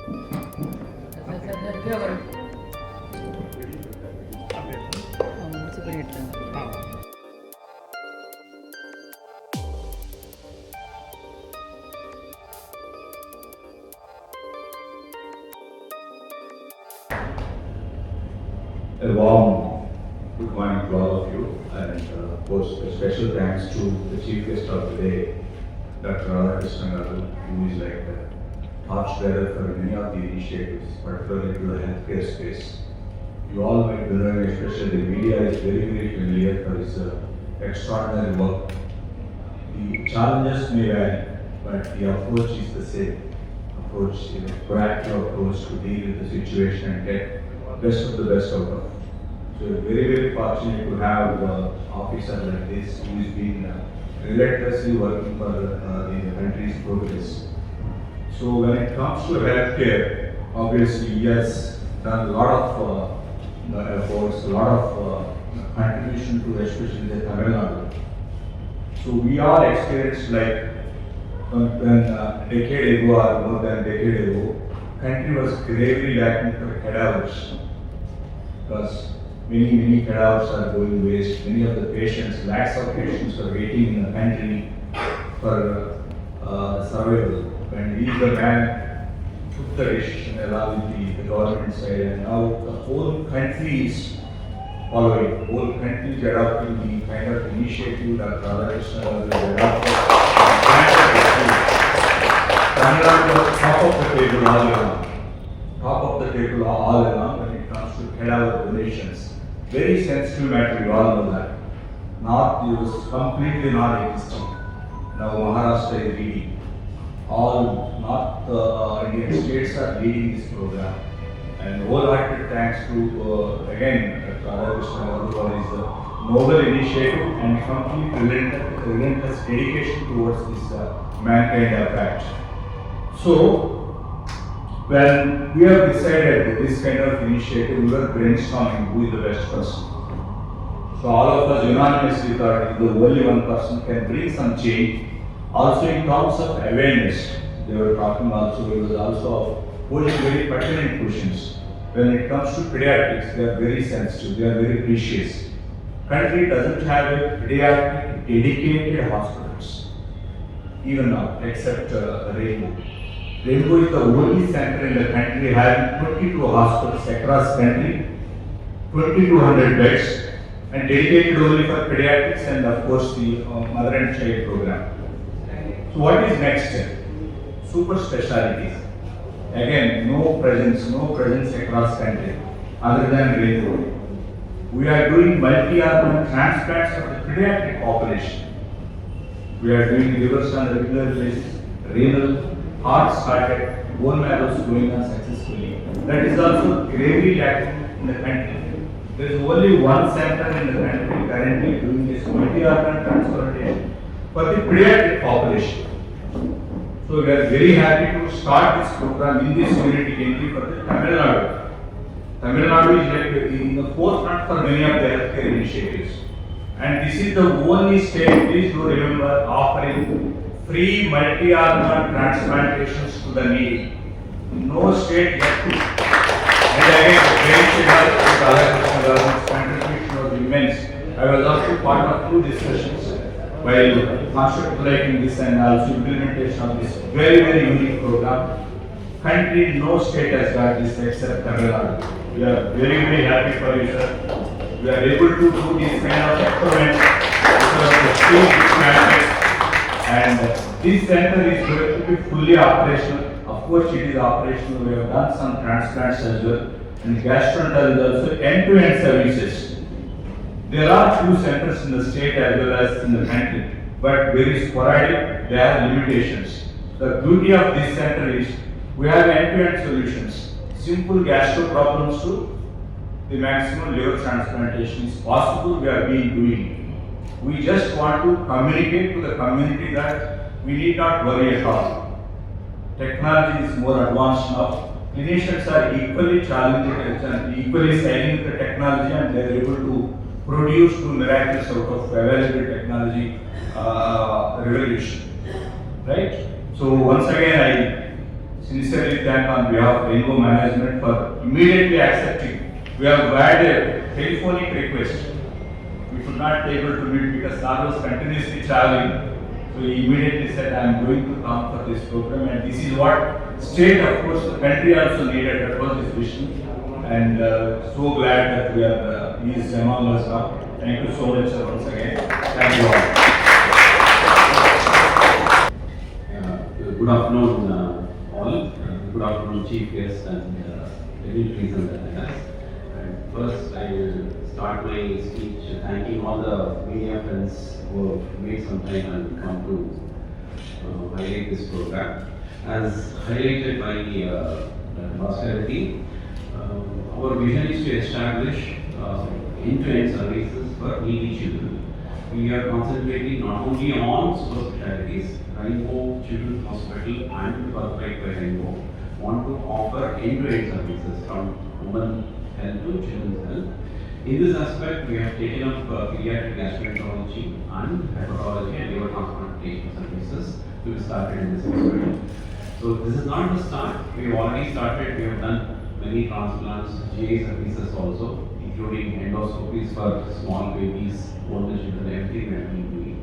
A warm good morning to all of you, and of course a special thanks to the chief guest of the day, Dr. Radhakrishnan Garu, who is like a torchbearer for many of the initiatives, particularly to the healthcare space. You all might be knowing, especially the media is very familiar for his extraordinary work. The challenges may vary, but the approach is the same. Approach, proactive approach to deal with the situation and get best of the best out of it. So very fortunate to have an officer like this who has been relentlessly working for the country's progress. So when it comes to healthcare, obviously he has done a lot of efforts, a lot of contribution to especially the Tamil Nadu. So we are experienced like when a decade ago or more than a decade ago, country was gravely lacking for cadavers, because many cadavers are going waste. Many of the patients, lakhs of patients are waiting in the country for survival. When we the man took the decision along with the government side, and now the whole country is following. The whole country is adopting the kind of initiative that Radhakrishnan has adopted. Tamil Nadu was top of the table all along. Top of the table all along when it comes to cadaver donations. Very sensitive matter, you all know that. North was completely not existing. Now Maharashtra is leading. All North Indian states are leading this program. And wholehearted thanks to, again, Radhakrishnan Garu for his noble initiative and complete relentless dedication towards this mankind effect. So, when we have decided this kind of initiative, we were brainstorming who is the best person. So all of us unanimously thought the only one person can bring some change. Also in terms of awareness, they were talking also, he was also posing very pertinent questions. When it comes to pediatrics, they are very sensitive, they are very precious. Country doesn't have a pediatric dedicated hospitals, even now, except Rainbow. Rainbow is the only center in the country having 22 hospitals across country, 2200 beds, and dedicated only for pediatrics and of course the mother and child program. So what is next step? Super specialties. Again, no presence across country other than Rainbow. We are doing multi-organ transplants for the pediatric population. We are doing livers on a regular basis, renal, heart started, bone marrow is going on successfully. That is also gravely lacking in the country. There is only one center in the country currently doing this multi-organ transplantation for the pediatric population. So we are very happy to start this program in this unity entry for the Tamil Nadu. Tamil Nadu is like in the forefront for many of the healthcare initiatives. And this is the only state, please do remember, offering free multi-organ transplantations to the needy. No state yet to. And again, the great government's contribution was immense. I was also part of 2 discussions while conceptualizing this and also implementation of this very unique program. Country, no state has got this except Tamil Nadu. We are very happy for you, sir. We are able to do this kind of experiments because of the speed which matters. And this center is going to be fully operational. Of course, it is operational. We have done some transplants as well. And gastroenterology is also end-to-end services. There are few centers in the state as well as in the country, but very sporadic. There are limitations. The beauty of this center is we have end-to-end solutions. Simple gastro problems to the maximum liver transplantation is possible. We are doing. We just want to communicate to the community that we need not worry at all. Technology is more advanced now. Clinicians are equally challenging and equally signing the technology, and they are able to produce 2 miracles out of available technology revolution. Right? So once again, sincerely thank on behalf of Rainbow Management for immediately accepting. We have had a telephonic request. We could not be able to meet because Sir was continuously traveling. So he immediately said, I am going to come for this program, and this is what state, of course, the country also needed. That was his vision. And so glad that we are, he is among us now. Thank you so much, sir, once again. Thank you all. Good afternoon, all. Good afternoon, chief guests and dignitaries and attendees. And first, I will start my speech thanking all the media friends who have made some time and come to highlight this program. As highlighted by Bhaskar, our vision is to establish end-to-end services for needy children. We are concentrating not only on super specialties. Rainbow Children's Hospital and Birthright by Rainbow want to offer end-to-end services from women health to children's health. In this aspect, we have taken up pediatric gastroenterology and hepatology and liver transplantation services to be started in this hospital. So this is not the start. We have already started. We have done many transplants, GI services also, including endoscopies for small babies, older children, everything we have been doing.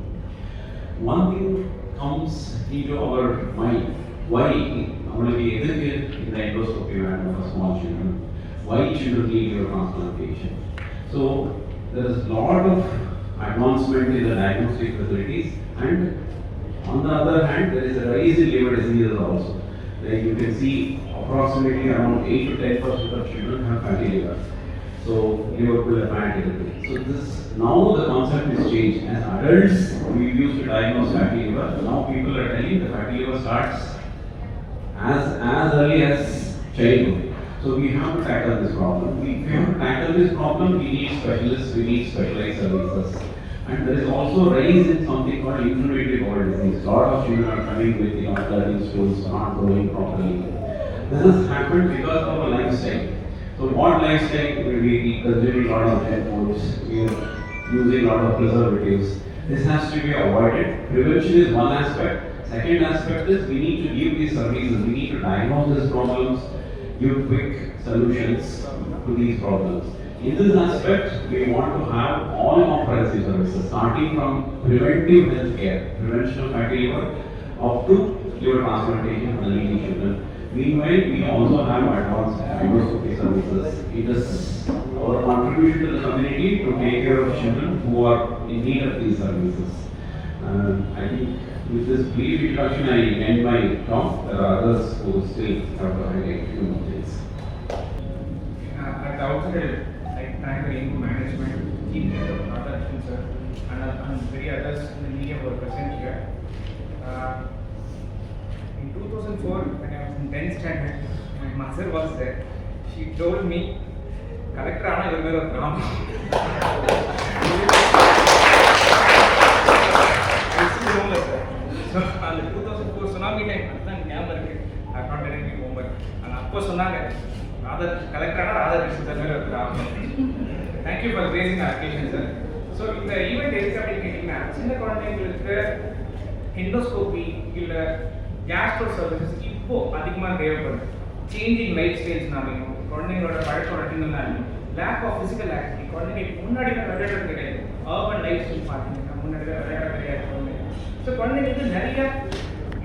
One thing comes into our mind, why நம்மளுக்கு எதுக்கு இந்த endoscopy வேணும் for small children, why children need liver transplantation. So there is a lot of advancement in the diagnostic facilities, and on the other hand there is a rise in liver diseases also. Like you can see approximately around 8 to 10% of children have fatty liver. So liver pull fat everything. So this now the concept is changed. As adults, we used to diagnose fatty liver. Now people are telling the fatty liver starts as early as childhood. So we have to tackle this problem. If we have to tackle this problem, we need specialists, we need specialized services. And there is also a rise in something called inflammatory bowel disease. A lot of children are coming with blood stools, not growing properly. This has happened because of our lifestyle. So what lifestyle we consuming a lot of junk foods, we are using a lot of preservatives. This has to be avoided. Prevention is one aspect. Second aspect is we need to give these services, we need to diagnose these problems, give quick solutions to these problems. In this aspect, we want to have all comprehensive services, starting from preventive health care, prevention of fatty liver, up to liver transplantation for the needy children. Meanwhile, we also have advanced endoscopy services. It is our contribution to the community to take care of children who are in need of these services. I think with this brief introduction, I end my talk. There are others who still have to highlight a few more things. At the outset, I thank the Rainbow Management, team leader, Radha sir, and very others in the media who are present here. In 2004, when I was in 10th standard, my mother was there. She told me, "Collector ana ivar mera drama." So, on the 2004 tsunami time, I can't tell any homework. And appo sonnaanga, Radha collector ana Radha Krishnan mera drama. Thank you for raising our occasion, sir. So, in the event educating சின்ன குழந்தைங்களுக்கு endoscopy இல்ல Castro services இப்போ அதிகமாக தேவைப்படுது. Changing life ஸ்டைல்ஸ்னாலையும் குழந்தைங்களோட பழக்க வழக்கங்கள்னாலையும் lack of physical activity, குழந்தைங்களுக்கு முன்னாடி விளையாடுறது கிடையாது. அர்பன் லைஃப் ஸ்டைல் பார்த்தீங்கன்னா முன்னாடி விளையாட கிடையாது குழந்தைங்க. ஸோ குழந்தைங்களுக்கு நிறைய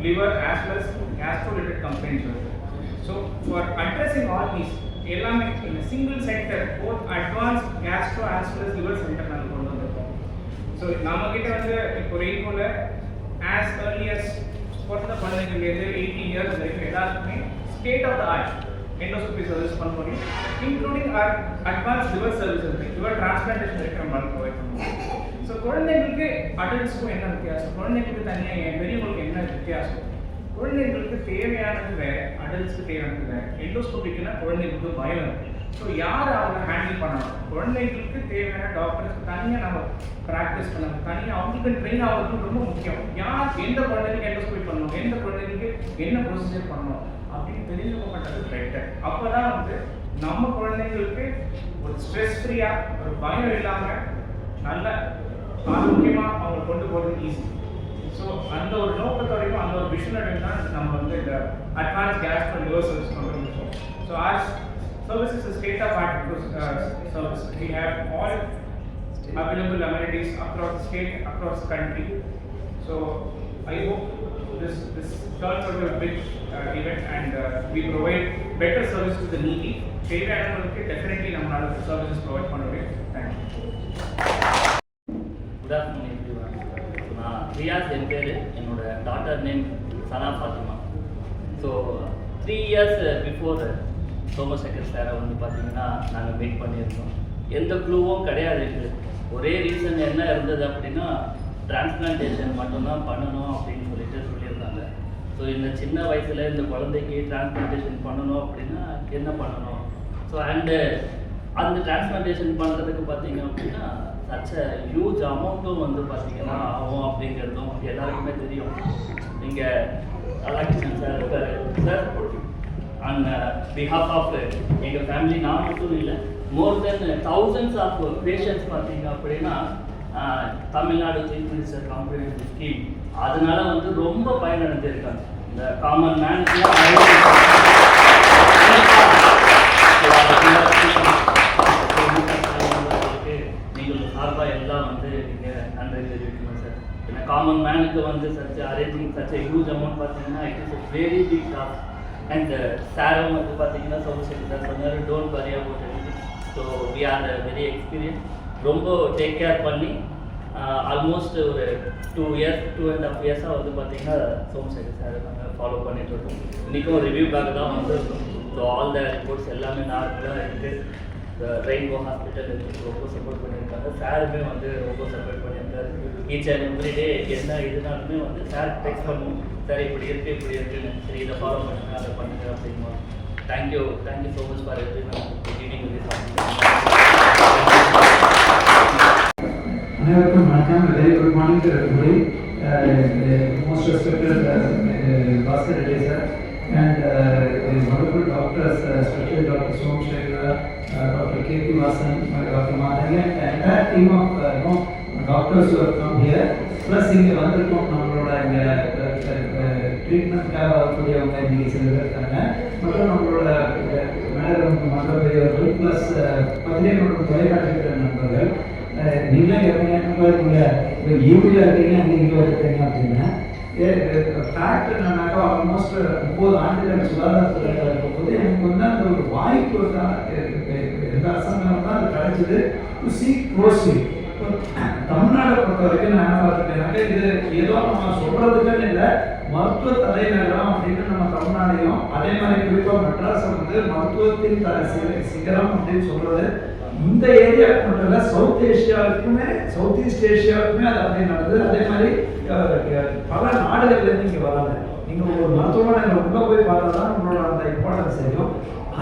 liver as well as gastro related complaints வருது. So for addressing all these எல்லாமே இந்த single centre both advance gastro as well as liver centre நாங்கள் கொண்டு வந்திருக்கோம். ஸோ நம்மக்கிட்ட வந்து இப்போ ரெயின்போல ஆஸ் ஏர்லி அஸ் பிறந்த குழந்தைங்களுக்கு 18 இயர்ஸ் வரைக்கும் எல்லாருக்குமே state of the art endoscopy service பண்ண முடியும், including our advance liver services, liver transplantation வரைக்கும் நம்மளால் ப்ரொவைட் பண்ண முடியும். ஸோ குழந்தைங்களுக்கு அடல்ட்ஸ்க்கும் என்ன வித்தியாசம், குழந்தைங்களுக்கு தனியாக பெரியவங்களுக்கு என்ன வித்தியாசம், குழந்தைங்களுக்கு தேவையானது வேறு, அடல்ட்ஸ்க்கு தேவையானது வேறு. எண்டோஸ்கோபிக்குன்னா குழந்தைங்களுக்கு பயம் இருக்குது. ஸோ யார் அவங்க ஹேண்டில் பண்ணணும், குழந்தைங்களுக்கு தேவையான டாக்டர்ஸ்க்கு தனியாக நம்ம ப்ராக்டிஸ் பண்ணணும், தனியாக அவங்களுக்கு ட்ரெயின் ஆகிறதுக்கு ரொம்ப முக்கியம். யார் எந்த குழந்தைங்களுக்கு எண்டோஸ்கோபி பண்ணணும், எந்த குழந்தைங்களுக்கு என்ன ப்ரொசீஜர் பண்ணணும் அப்படின்னு தெரிஞ்சுக்கப்பட்டது பெட்டர். அப்போ தான் வந்து நம்ம குழந்தைங்களுக்கு ஒரு ஸ்ட்ரெஸ் ஃப்ரீயாக, ஒரு பயம் இல்லாமல் நல்ல ஆரோக்கியமாக அவங்க கொண்டு போகிறது ஈஸி. ஸோ அந்த ஒரு நோக்கத்தோடையும் அந்த ஒரு விஷனோடையும் தான் நம்ம வந்து இந்த advanced gastro and liver service combination. So our service is a state-of-art service. We have all available amenities across the state, across the country. So I hope this turns out to be a big event, and we provide better service to the needy. Definitely நம்மளால services provide பண்ண முடியும். Thank you. Good afternoon everyone. நான் ரியாஸ் என் பேர், என்னோட daughter name Sana Fathima. So 3 years before Somasekhar சாரை வந்து பார்த்தீங்கன்னா நாங்கள் மீட் பண்ணியிருந்தோம். எந்த க்ளூவும் கிடையாது எங்களுக்கு. ஒரே ரீசன் என்ன இருந்தது அப்படின்னா டிரான்ஸ்பிளான்டேஷன் மட்டும்தான் பண்ணணும் அப்படின்னு சொல்லியிருந்தாங்க. ஸோ இந்த சின்ன வயசில் இந்த குழந்தைக்கு டிரான்ஸ்பிளான்டேஷன் பண்ணணும் அப்படின்னா என்ன பண்ணணும்? ஸோ அண்டு அந்த டிரான்ஸ்பிளான்டேஷன் பண்ணுறதுக்கு பார்த்தீங்க அப்படின்னா சச்ச ஹியூஜ் அமௌண்ட்டும் வந்து பார்த்தீங்கன்னா ஆகும் அப்படிங்கிறதும் எல்லாருக்குமே தெரியும். நீங்கள் ராதாகிருஷ்ணன் சார் இருக்கார் சார், அண்ட் பிஹாஃப் ஆஃப் எங்கள் ஃபேமிலி நான் மட்டும் இல்லை, மோர் தென் thousands ஆஃப் பேஷண்ட்ஸ் பார்த்தீங்க அப்படின்னா Tamil Nadu chief minister comprehensive scheme அதனால வந்து ரொம்ப பயனடைஞ்சிருக்காங்க. இந்த காமன் மேனுக்குலாம் நீங்கள் சார்பாக எல்லாம் வந்து நீங்கள் நன்றி தெரிவிக்கணும் சார். ஏன்னா காமன் மேனுக்கு வந்து such arranging such huge amount பார்த்தீங்கன்னா it is very big task. And சாரும் வந்து பார்த்தீங்கன்னா சோமசேகர் சார் சொன்னார், don't worry about anything. So we are very experience. ரொம்ப டேக் கேர் பண்ணி ஆல்மோஸ்ட் ஒரு 2.5 years வந்து பார்த்தீங்கன்னா சோமசேகர் சார் நாங்கள் ஃபாலோ பண்ணிட்டு இருக்கோம். இன்றைக்கும் ரிவ்யூக்காக தான் வந்திருக்கோம். ஸோ ஆல் த ரிப்போர்ட்ஸ் எல்லாமே நார்மலாக இருக்குது. ரெயின்போ ஹாஸ்பிட்டல் ரொம்ப சப்போர்ட் பண்ணியிருக்காங்க. சாருமே வந்து ரொம்ப சப்போர்ட் பண்ணியிருக்காரு. ஈச் அண்ட் எவ்ரி டே என்ன இதுனாலுமே வந்து சார் டெக்ஸ்ட் பண்ணுவோம், சார் இப்படி இருக்குன்னு, சரி இதை ஃபாலோ பண்ணுங்க, அதை பண்ணுங்க அப்படிமா. Thank you so much for every meeting with அனைவருக்கும் வணக்கம். Very good morning to everybody. Most respected Bhaskar Reddy sir and wonderful doctors, especially Dr. Somshekhar, Dr. K.P. Vasan, Dr. Madhavan, and the entire team of doctors who have come here. Plus இங்கே வந்திருக்கோம் நம்மளோட இங்கே ட்ரீட்மெண்ட்காக வரக்கூடியவங்க இன்றைக்கி சில பேர் இருக்காங்க. மற்றும் நம்மளோட மேடம் மற்ற பெரியவர்கள் ப்ளஸ் பத்திரிகை தொலைக்காட்சி நண்பர்கள். நீங்களே நீங்கள் யூபியில் இருக்கீங்க, இங்கே இருக்கீங்க அப்படின்னா ஃபேக்ட் என்னன்னாக்கா ஆல்மோஸ்ட் 30 ஆண்டுகள் சுகாதாரத்தில் இருக்கும்போது எனக்கு வந்து அந்த ஒரு வாய்ப்பு தான் எந்த அரசாங்கம் தான் அது கிடைச்சிது டு சீ க்ளோஸ்லி. தமிழ்நாடை பொறுத்த வரைக்கும் நான் என்ன பார்த்துட்டேன்னாக்கா இது ஏதோ நம்ம சொல்கிறதுக்குன்னு இல்லை, மருத்துவ தலைநகரம் அப்படின்னு நம்ம தமிழ்நாடையும் அதே மாதிரி குறிப்பாக மெட்ராஸை வந்து மருத்துவத்தின் சிகரம் அப்படின்னு சொல்கிறது இந்த ஏரியாவுக்கு மட்டும் இல்லை, சவுத் ஏஷியாவுக்குமே சவுத் ஈஸ்ட் ஏஷியாவுக்குமே அது அப்படி நடந்தது. அதே மாதிரி பல நாடுகள்லேருந்து இங்கே வராங்க. நீங்கள் ஒரு மருத்துவமனை உள்ளே போய் பார்த்தா தான் உங்களோட அந்த இம்பார்ட்டன்ஸ் தெரியும்.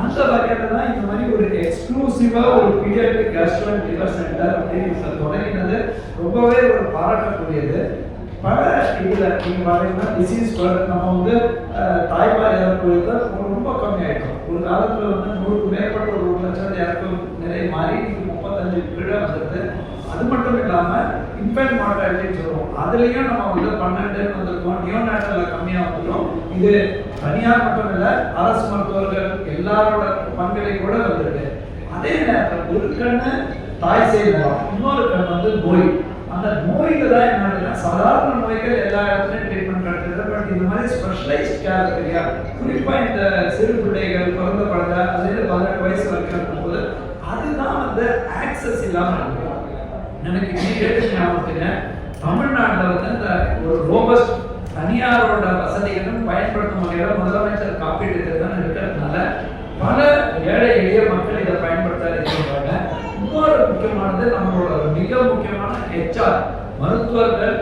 அந்த வகையில் தான் இந்த மாதிரி ஒரு எக்ஸ்க்ளூசிவாக ஒரு paediatric Castro and liver centre அப்படின்னு தொடங்கினது ரொம்பவே ஒரு பாராட்டக்கூடியது. பல இதில் நீங்கள் பார்த்தீங்கன்னா டிசீஸ் நம்ம வந்து தாய்ப்பால் இறப்புறது ரொம்ப கம்மியாயிடும். ஒரு காலத்தில் வந்து 100க்கு மேற்பட்ட ஒரு 1 லட்சம் இறப்பு நிலை மாறி 35 கீழே வந்துடுது. அது மட்டும் இல்லாமல் இன்ஃபென்ட் மார்டாலிட்டின்னு சொல்லுவோம், அதுலேயும் நம்ம வந்து 12 வந்திருக்கோம். நியோநாட்டலில் கம்மியாக வந்துட்டோம். இது தனியார் மட்டும் இல்லை, அரசு மருத்துவர்கள் எல்லாரோட பங்களிப்பை கூட வந்திருக்கு. அதே நேரத்தில் ஒரு கண்ணு தாய் செய்யலாம், இன்னொரு கண் வந்து நோய். அந்த நோய்க்கு தான் என்னன்னா சாதாரண நோய்கள் எல்லா இடத்துலையும் ட்ரீட்மெண்ட் கிடைக்கிறது. பட் இந்த மாதிரி ஸ்பெஷலைஸ்ட் கேர் இருக்கு இல்லையா, குறிப்பாக இந்த சிறு பிள்ளைகள் பிறந்த குழந்தை அதுலேருந்து 18 வயசு வரைக்கும் இருக்கும்போது அதுதான் வந்து ஆக்சஸ் இல்லாமல் இருக்கும். எனக்கு இமீடியேட் ஞாபகத்துங்க, தமிழ்நாட்டில் வந்து இந்த ஒரு ரோபஸ்ட் தனியாரோட வசதிகளும் பயன்படுத்தும் வகையில் முதலமைச்சர் காப்பீட்டு திட்டம் இருக்கிறதுனால பல ஏழை எளிய மக்கள் இதை பயன்படுத்த இருக்கின்றாங்க. இன்னொரு முக்கியமானது நம்மளோட மிக முக்கியமான HR மருத்துவர்கள்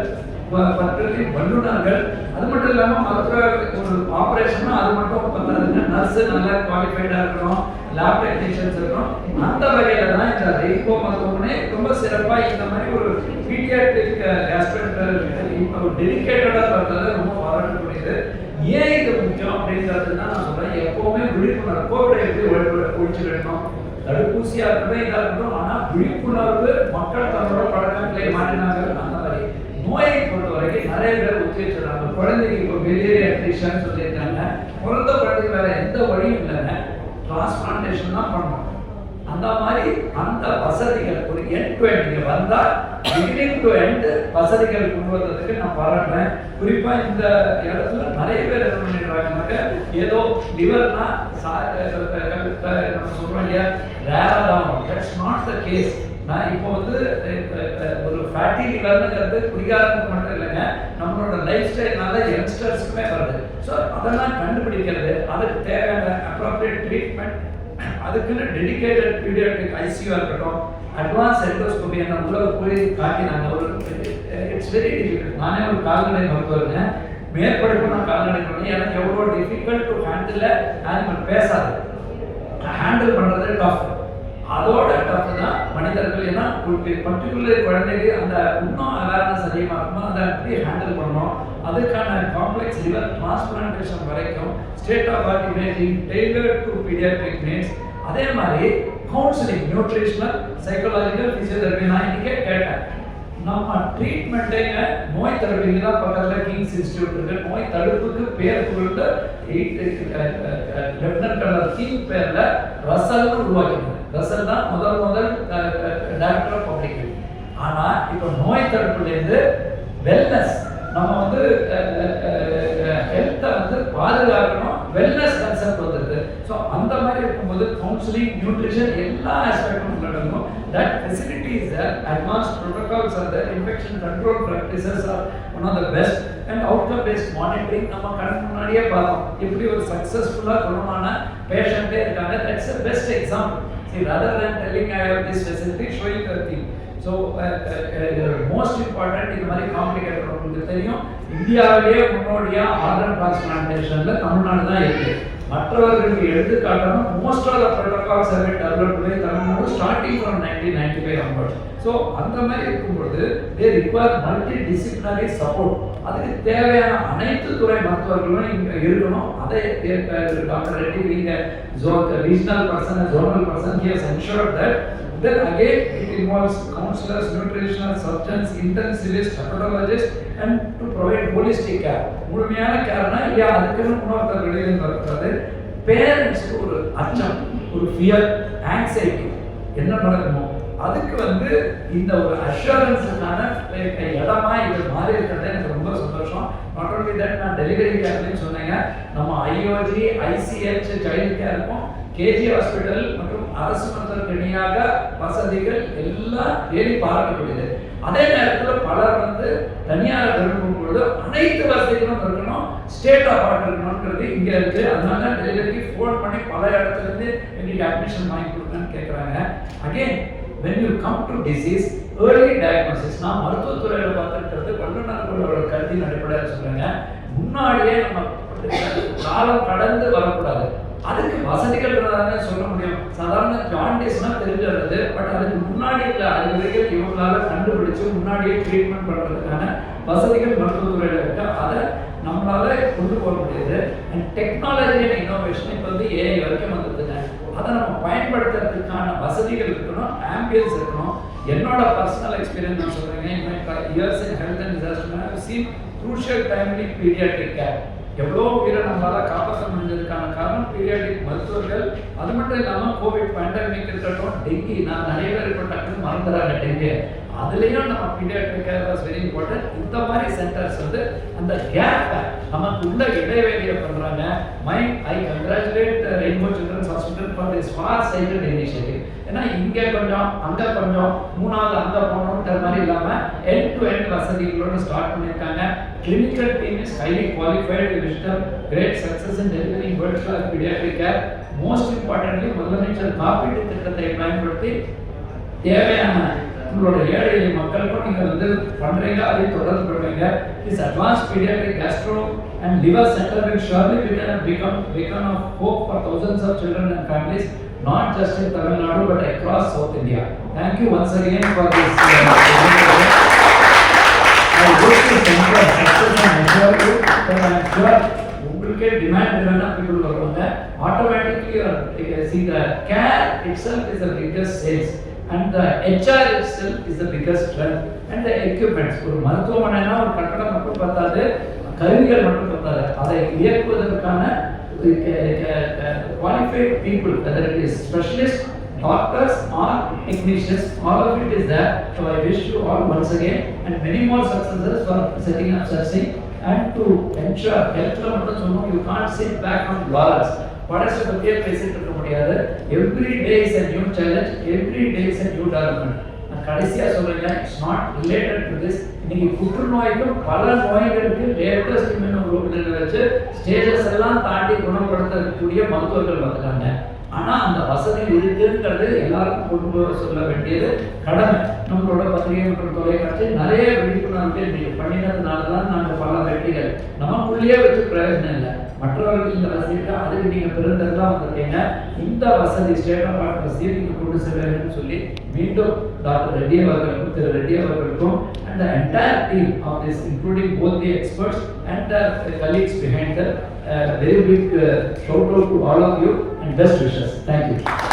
பற்றி வல்லுநர்கள். அது மட்டும் இல்லாமல் மருத்துவர்களுக்கு ஒரு ஆப்ரேஷன்னா அது மட்டும் பத்தாதுங்க, நர்ஸு நல்லா குவாலிஃபைடாக இருக்கணும், லேப் டெக்னீஷியன்ஸ் இருக்கணும். அந்த வகையில் தான் இந்த ரெயின்போ மருத்துவமனை ரொம்ப சிறப்பாக இந்த மாதிரி ஒரு பீடியாட்ரிக் கேஸ்ட்ரோ டெடிக்கேட்டடாக இருக்கிறது ரொம்ப பாராட்டக்கூடியது. ஏன் இது முக்கியம் அப்படின்றது தான் நான் சொல்கிறேன். எப்போவுமே விழிப்புணர்வு, கோவிடை எப்படி ஒழிச்சுக்கணும், தடுப்பூசியாக இருக்கட்டும் இதாக இருக்கட்டும், ஆனால் விழிப்புணர்வு மக்கள் தன்னோட பழக்கங்களை மாற்றினாங்க. அந்த மாதிரி நோயை பொறுத்தவரை வரைக்கும் நிறைய பேர் ஒத்துழைச்சிடுறாங்க. குழந்தைக்கு இப்போ வெளியே ட்ரீட்மெண்ட் சொல்லியிருக்காங்க. பிறந்த குழந்தைக்கு வேற எந்த வழியும் இல்லைங்க, டிரான்ஸ்பிளான்டேஷன் தான் பண்ணணும். அந்த மாதிரி அந்த வசதிகள் ஒரு எண்ட் டு எண்ட் இங்கே வந்தால் பிகினிங் டு எண்ட் வசதிகள் கொண்டு வந்ததுக்கு நான் பாராட்டுறேன். குறிப்பாக இந்த இடத்துல நிறைய பேர் என்ன பண்ணிடுறாங்கன்னாக்க ஏதோ லிவர்னா நம்ம சொல்கிறோம் இல்லையா, ரேராக தான். That's not the case. நான் இப்போ வந்து ஒரு ஃபேட்டி லிவர்னுங்கிறது குடிகாரனுக்கு மட்டும் இல்லைங்க, நம்மளோட லைஃப் ஸ்டைல்னால யங்ஸ்டர்ஸுக்குமே வருது. ஸோ அதெல்லாம் கண்டுபிடிக்கிறது, அதுக்கு தேவையான அப்ரோப்ரியேட் ட்ரீட்மெண்ட், அதுக்குன்னு டெடிகேட்டட் பீடியாட்ரிக் ஐசியூ இருக்கட்டும், அட்வான்ஸ் எண்டோஸ்கோபி என்ன உள்ள போய் காட்டினாங்க. ஒரு இட்ஸ் வெரி டிஃபிகல்ட். நானே ஒரு கால்நடை மருத்துவருங்க, மேற்படிப்பு நான் கால்நடை பண்ணி எனக்கு எவ்வளோ டிஃபிகல்ட் டு ஹேண்டில் அனிமல் பேசாது, ஹேண்டில் பண்ணுறது டஃப். அதோட டஃப் தான் மனிதர்கள். ஏன்னா பர்டிகுலர் குழந்தைக்கு அந்த இன்னும் அவேர்னஸ் அதிகமாக இருக்குமோ அதை எப்படி ஹேண்டில் பண்ணணும், அதுக்கான காம்ப்ளெக்ஸ் லிவர் டிரான்ஸ்பிளான்டேஷன் வரைக்கும் state of art imaging tailored to paediatric needs. அதே மாதிரி கவுன்சிலிங், நியூட்ரிஷனல், சைக்காலஜிக்கல், ஃபிசியோதெரபி. நான் இன்னைக்கே கேட்டேன், நம்ம ட்ரீட்மெண்ட்டுங்க நோய் தடுப்புக்கு தான் பக்கத்தில் கிங்ஸ் இன்ஸ்டியூட் இருக்கு. நோய் தடுப்புக்கு பேர் கொடுத்து லெப்டினன்ட் கர்னல் கிங் பேரில் ரசல்னு உருவாக்கினாங்க. ரசல் தான் முதல் டைரக்டர் ஆஃப் பப்ளிக் ஹெல்த். ஆனால் இப்போ நோய் தடுப்புலேருந்து வெல்னஸ், நம்ம வந்து ஹெல்த்தை வந்து பாதுகாக்கணும், வெல்னஸ் கன்செப்ட் வந்துருக்கு. ஸோ அந்த மாதிரி இருக்கும்போது கவுன்சிலிங், நியூட்ரிஷன் எல்லா ஆஸ்பெக்டும் நடக்கும். That facility is there, advanced protocols are there, infection control practices are one of the best, and outcome based monitoring. நம்ம கணக்கு முன்னாடியே பார்த்தோம் எப்படி ஒரு சக்சஸ்ஃபுல்லாக கொரோனா பேஷண்ட்டே இருக்காங்க. That's the best example. See, rather than telling I have this facility, showing the thing. So most important, இந்த மாதிரி complicated உங்களுக்கு தெரியும், இந்தியாவிலேயே முன்னோடியா ஆர்கன் டிரான்ஸ்பிளான்டேஷன்ல தமிழ்நாடு தான் இருக்கு. மற்றவர்களுக்கு எடுத்துக்காட்டணும். Most of the protocols have been developed by Tamil Nadu starting from 1995 onwards. So அந்த மாதிரி இருக்கும்பொழுது they require multidisciplinary support. அதுக்கு தேவையான அனைத்து துறை மருத்துவர்களும் இங்கே இருக்கணும். அதை doctor Reddy being a regional person, a zonal person, he has ensured that. Then again it involves counselors, nutritionists, surgeons, intensivists, hepatologists, and to provide holistic care. முழுமையான கேர்னா இல்லையா, அதுக்குன்னு உணவர்கள் வெளியில் இருக்கிறது. பேரண்ட்ஸ்க்கு ஒரு அச்சம், ஒரு ஃபியர், ஆங்ஸைட்டி, என்ன நடக்குமோ அதுக்கு வந்து இந்த ஒரு அஷூரன்ஸுக்கான இடமா இது மாறி இருக்கிறது எனக்கு ரொம்ப சந்தோஷம். நாட் ஓன்லி தட், நான் டெலிவரி கேர்லையும் சொன்னேங்க, நம்ம ஐஓஜி, ஐசிஹெச், சைல்டு கேருக்கும் கேஜி ஹாஸ்பிட்டல் மற்றும் அரசு மருத்துவருக்கு இணையாக வசதிகள் எல்லாம் ஏறி பாராட்டக்கூடியது. அதே நேரத்தில் பலர் வந்து தனியார் விரும்பும் பொழுது அனைத்து வசதிகளும் இருக்கணும், ஸ்டேட் ஆஃப் ஆர்ட் இருக்கணும்ன்றது இங்கே இருக்கு. அதனால தான் டெலிவரிக்கு ஃபோன் பண்ணி பல இடத்துல இருந்து எங்களுக்கு அட்மிஷன் வாங்கி கொடுங்கன்னு கேட்குறாங்க. Again when you come to disease, early diagnosis, நான் மருத்துவத்துறையில் பார்த்துருக்கிறது வல்லுநர்களோட கருத்தின் அடிப்படையில் சொல்லுங்க, முன்னாடியே நம்ம காலம் கடந்து வரக்கூடாது. அதுக்கு வசதிகள் தானே சொல்ல முடியும். சாதாரண ஜாண்டிஸ்னா தெரிஞ்சிருந்தது, பட் அதுக்கு முன்னாடி உள்ள அறிகுறிகள் இவங்களால கண்டுபிடிச்சு முன்னாடியே ட்ரீட்மெண்ட் பண்ணுறதுக்கான வசதிகள் மருத்துவத்துறையில் இருக்கு. அதை நம்மளால கொண்டு போக முடியாது. அண்ட் டெக்னாலஜி அண்ட் இன்னோவேஷன் இப்போ வந்து ஏஐ வரைக்கும் வந்துருதுங்க. அதை நம்ம பயன்படுத்துறதுக்கான வசதிகள் இருக்கணும், ஆம்பியன்ஸ் இருக்கணும். என்னோட பர்சனல் எக்ஸ்பீரியன்ஸ் நான் சொல்கிறேங்க, years in health and disaster I have seen crucial timely paediatric care. எவ்வளோ உயிரை நம்மளால் காப்பாற்ற முடிஞ்சதுக்கான காரணம் பீடியாட்ரிக் மருத்துவர்கள். அது மட்டும் இல்லாமல் கோவிட் பேண்டமிக் இருக்கட்டும், டெங்கி, நான் நிறைய பேர் இப்போ டக்குன்னு மறந்துடுறாங்க டெங்கு, அதுலேயும் நம்ம paediatric care was very important. இந்த மாதிரி சென்டர்ஸ் வந்து அந்த கேப்பை நமக்கு உள்ள இடைவெளியை பண்ணுறாங்க. I congratulate Rainbow Children's Hospital for this far sighted initiative. ஏன்னா இங்கே கொஞ்சம் அங்கே கொஞ்சம் மூணாவது அங்கே போகணுன்ற மாதிரி இல்லாமல் எண்ட் டு எண்ட் வசதிகளோடு ஸ்டார்ட் பண்ணியிருக்காங்க. Clinical team is highly qualified, wisdom great success in delivering world class paediatric care. Most importantly முதலமைச்சர் காப்பீட்டு திட்டத்தை பயன்படுத்தி தேவையான உங்களோட ஏழை எளிய மக்களுக்கும் நீங்கள் வந்து பண்ணுறீங்க, அதை தொடர்ந்து பண்ணுவீங்க. This advance paediatric Castro and liver centre will surely become beacon of hope for thousands of children and families, not just in Tamil Nadu but across South India. Thank you once again for this. I wish to center success and assure you that I am sure உங்களுக்கே demand இல்லைன்னா people வருவாங்க. Automatically see the care itself is the biggest sales. and the HR itself is the biggest strength and the equipments. ஒரு மருத்துவமனைனா ஒரு கட்டடம் மட்டும் பத்தாது, கருவிகள் மட்டும் பத்தாது, அதை இயக்குவதற்கான qualified people, whether it is specialists, doctors or technicians, all of it is there. So I wish you all once again and many more successes for setting up such thing and to ensure health la mattum sonom you can't sit back on laurels. படத்தை பற்றியே பேசிட்டு இருக்க முடியாது. Every day is a new challenge, every day is a new development. நான் கடைசியாக சொல்கிறேன், it's not related to this. இன்னைக்கு புற்றுநோய்க்கும் பல நோய்களுக்கு லேட்டஸ்ட் இம்யூனோகுளோபுலினை வச்சு ஸ்டேஜஸ் எல்லாம் தாண்டி குணப்படுத்தக்கூடிய மருத்துவர்கள் வந்துட்டாங்க. ஆனால் அந்த வசதி இருக்குங்கிறது எல்லாருக்கும் கொண்டு போக சொல்ல வேண்டியது கடமை. நம்மளோட பத்திரிகை மற்றும் தொலைக்காட்சி நிறைய விழிப்புணர்வுகள் நீங்கள் பண்ணினதுனால தான் நாங்கள் பல வெற்றிகள் நமக்குள்ளேயே வச்சு பிரயோஜனம் இல்லை. மற்றவர்களுக்கு இந்த வசதி இருக்கா, அதுக்கு நீங்கள் பிறந்தெல்லாம் வந்துட்டீங்க. இந்த வசதி ஸ்டேட் ஆஃப் ஆர்ட் வசதியை நீங்கள் கொண்டு செல்ல வேண்டும்னு சொல்லி மீண்டும் டாக்டர் ரெட்டி அவர்களுக்கும் திரு ரெட்டி அவர்களுக்கும் and the entire team of this, including both the experts and the colleagues behind the very big shout out to all of you and best wishes. Thank you.